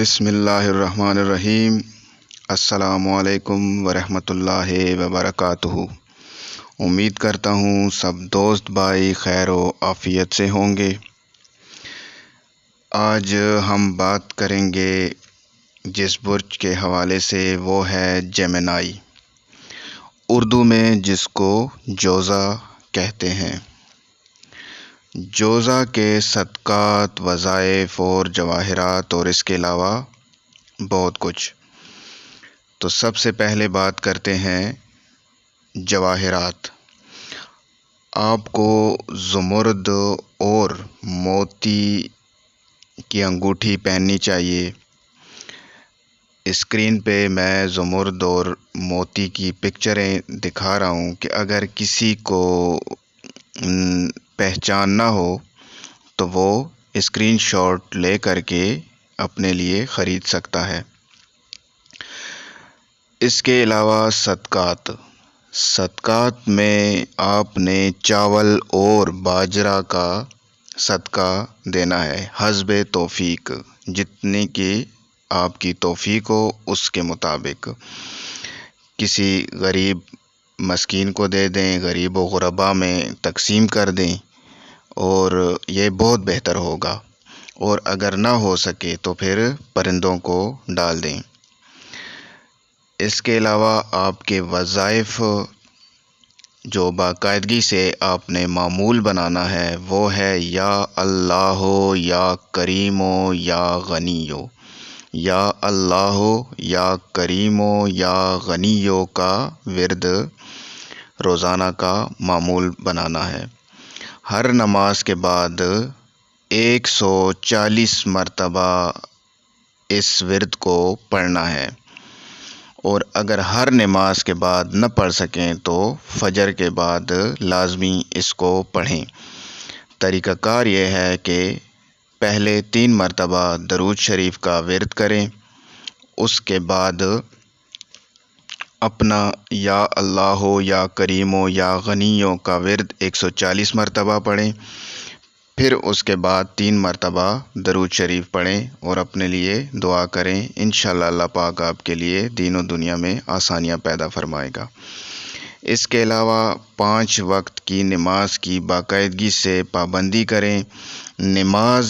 بسم اللہ الرحمن الرحیم۔ السلام علیکم ورحمۃ اللہ وبرکاتہ۔ امید کرتا ہوں سب دوست بھائی خیر و عافیت سے ہوں گے۔ آج ہم بات کریں گے جس برج کے حوالے سے، وہ ہے جیمنائی، اردو میں جس کو جوزا کہتے ہیں۔ جوزا کے صدقات، وظائف اور جواہرات اور اس کے علاوہ بہت کچھ۔ تو سب سے پہلے بات کرتے ہیں جواہرات۔ آپ کو زمرد اور موتی کی انگوٹھی پہننی چاہیے۔ اسکرین پہ میں زمرد اور موتی کی پکچریں دکھا رہا ہوں کہ اگر کسی کو پہچان نہ ہو تو وہ اسکرین شاٹ لے کر کے اپنے لیے خرید سکتا ہے۔ اس کے علاوہ صدقات میں آپ نے چاول اور باجرہ کا صدقہ دینا ہے، حسب توفیق، جتنی کی آپ کی توفیق ہو اس کے مطابق۔ کسی غریب مسکین کو دے دیں، غریب و غربا میں تقسیم کر دیں اور یہ بہت بہتر ہوگا، اور اگر نہ ہو سکے تو پھر پرندوں کو ڈال دیں۔ اس کے علاوہ آپ کے وظائف جو باقاعدگی سے آپ نے معمول بنانا ہے وہ ہے یا اللہ یا کریم یا غنی، یا اللہ یا کریم یا غنی کا ورد روزانہ کا معمول بنانا ہے۔ ہر نماز کے بعد 140 مرتبہ اس ورد کو پڑھنا ہے، اور اگر ہر نماز کے بعد نہ پڑھ سکیں تو فجر کے بعد لازمی اس کو پڑھیں۔ طریقہ کار یہ ہے کہ پہلے 3 مرتبہ درود شریف کا ورد کریں، اس کے بعد اپنا یا اللہ یا کریم یا غنی کا ورد 140 مرتبہ پڑھیں، پھر اس کے بعد 3 مرتبہ درود شریف پڑھیں اور اپنے لیے دعا کریں۔ انشاءاللہ اللہ پاک آپ کے لیے دین و دنیا میں آسانیاں پیدا فرمائے گا۔ اس کے علاوہ 5 وقت کی نماز کی باقاعدگی سے پابندی کریں۔ نماز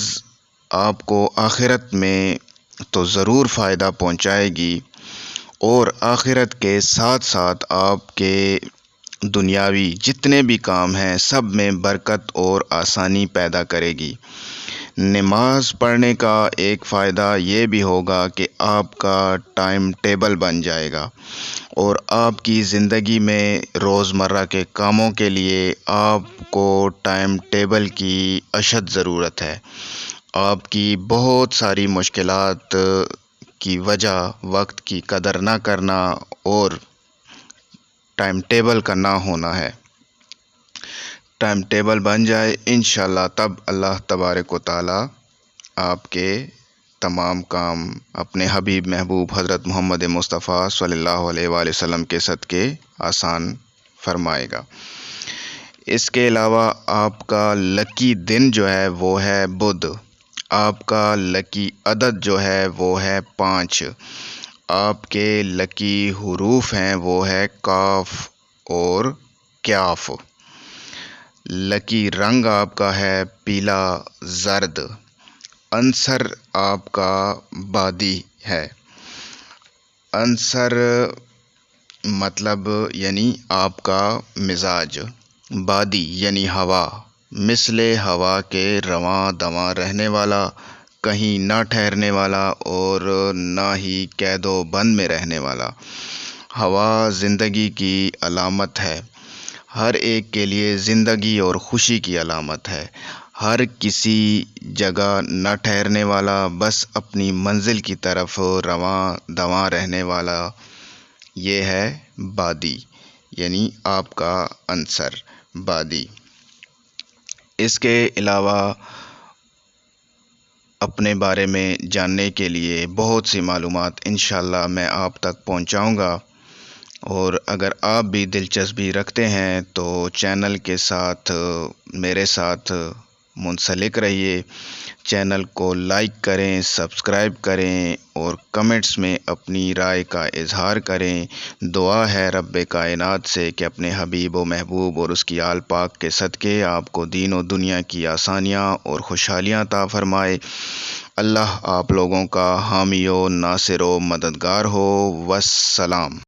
آپ کو آخرت میں تو ضرور فائدہ پہنچائے گی، اور آخرت کے ساتھ ساتھ آپ کے دنیاوی جتنے بھی کام ہیں سب میں برکت اور آسانی پیدا کرے گی۔ نماز پڑھنے کا ایک فائدہ یہ بھی ہوگا کہ آپ کا ٹائم ٹیبل بن جائے گا، اور آپ کی زندگی میں روزمرہ کے کاموں کے لیے آپ کو ٹائم ٹیبل کی اشد ضرورت ہے۔ آپ کی بہت ساری مشکلات کی وجہ وقت کی قدر نہ کرنا اور ٹائم ٹیبل کا نہ ہونا ہے۔ ٹائم ٹیبل بن جائے انشاءاللہ، تب اللہ تبارک و تعالی آپ کے تمام کام اپنے حبیب محبوب حضرت محمد مصطفیٰ صلی اللہ علیہ وآلہ وسلم کے صدقے آسان فرمائے گا۔ اس کے علاوہ آپ کا لکی دن جو ہے وہ ہے بدھ۔ آپ کا لکی عدد جو ہے وہ ہے 5۔ آپ کے لکی حروف ہیں وہ ہے کاف اور کیاف۔ لکی رنگ آپ کا ہے پیلا زرد۔ عنصر آپ کا بادی ہے۔ عنصر مطلب یعنی آپ کا مزاج، بادی یعنی ہوا، مثل ہوا کے رواں دواں رہنے والا، کہیں نہ ٹھہرنے والا اور نہ ہی قید و بند میں رہنے والا۔ ہوا زندگی کی علامت ہے، ہر ایک کے لیے زندگی اور خوشی کی علامت ہے۔ ہر کسی جگہ نہ ٹھہرنے والا، بس اپنی منزل کی طرف رواں دواں رہنے والا، یہ ہے بادی، یعنی آپ کا عنصر بادی۔ اس کے علاوہ اپنے بارے میں جاننے کے لیے بہت سی معلومات انشاءاللہ میں آپ تک پہنچاؤں گا، اور اگر آپ بھی دلچسپی رکھتے ہیں تو چینل کے ساتھ میرے ساتھ منسلک رہیے۔ چینل کو لائک کریں، سبسکرائب کریں اور کمنٹس میں اپنی رائے کا اظہار کریں۔ دعا ہے رب کائنات سے کہ اپنے حبیب و محبوب اور اس کی آل پاک کے صدقے آپ کو دین و دنیا کی آسانیاں اور خوشحالیاں عطا فرمائے۔ اللہ آپ لوگوں کا حامی و ناصر و مددگار ہو۔ والسلام۔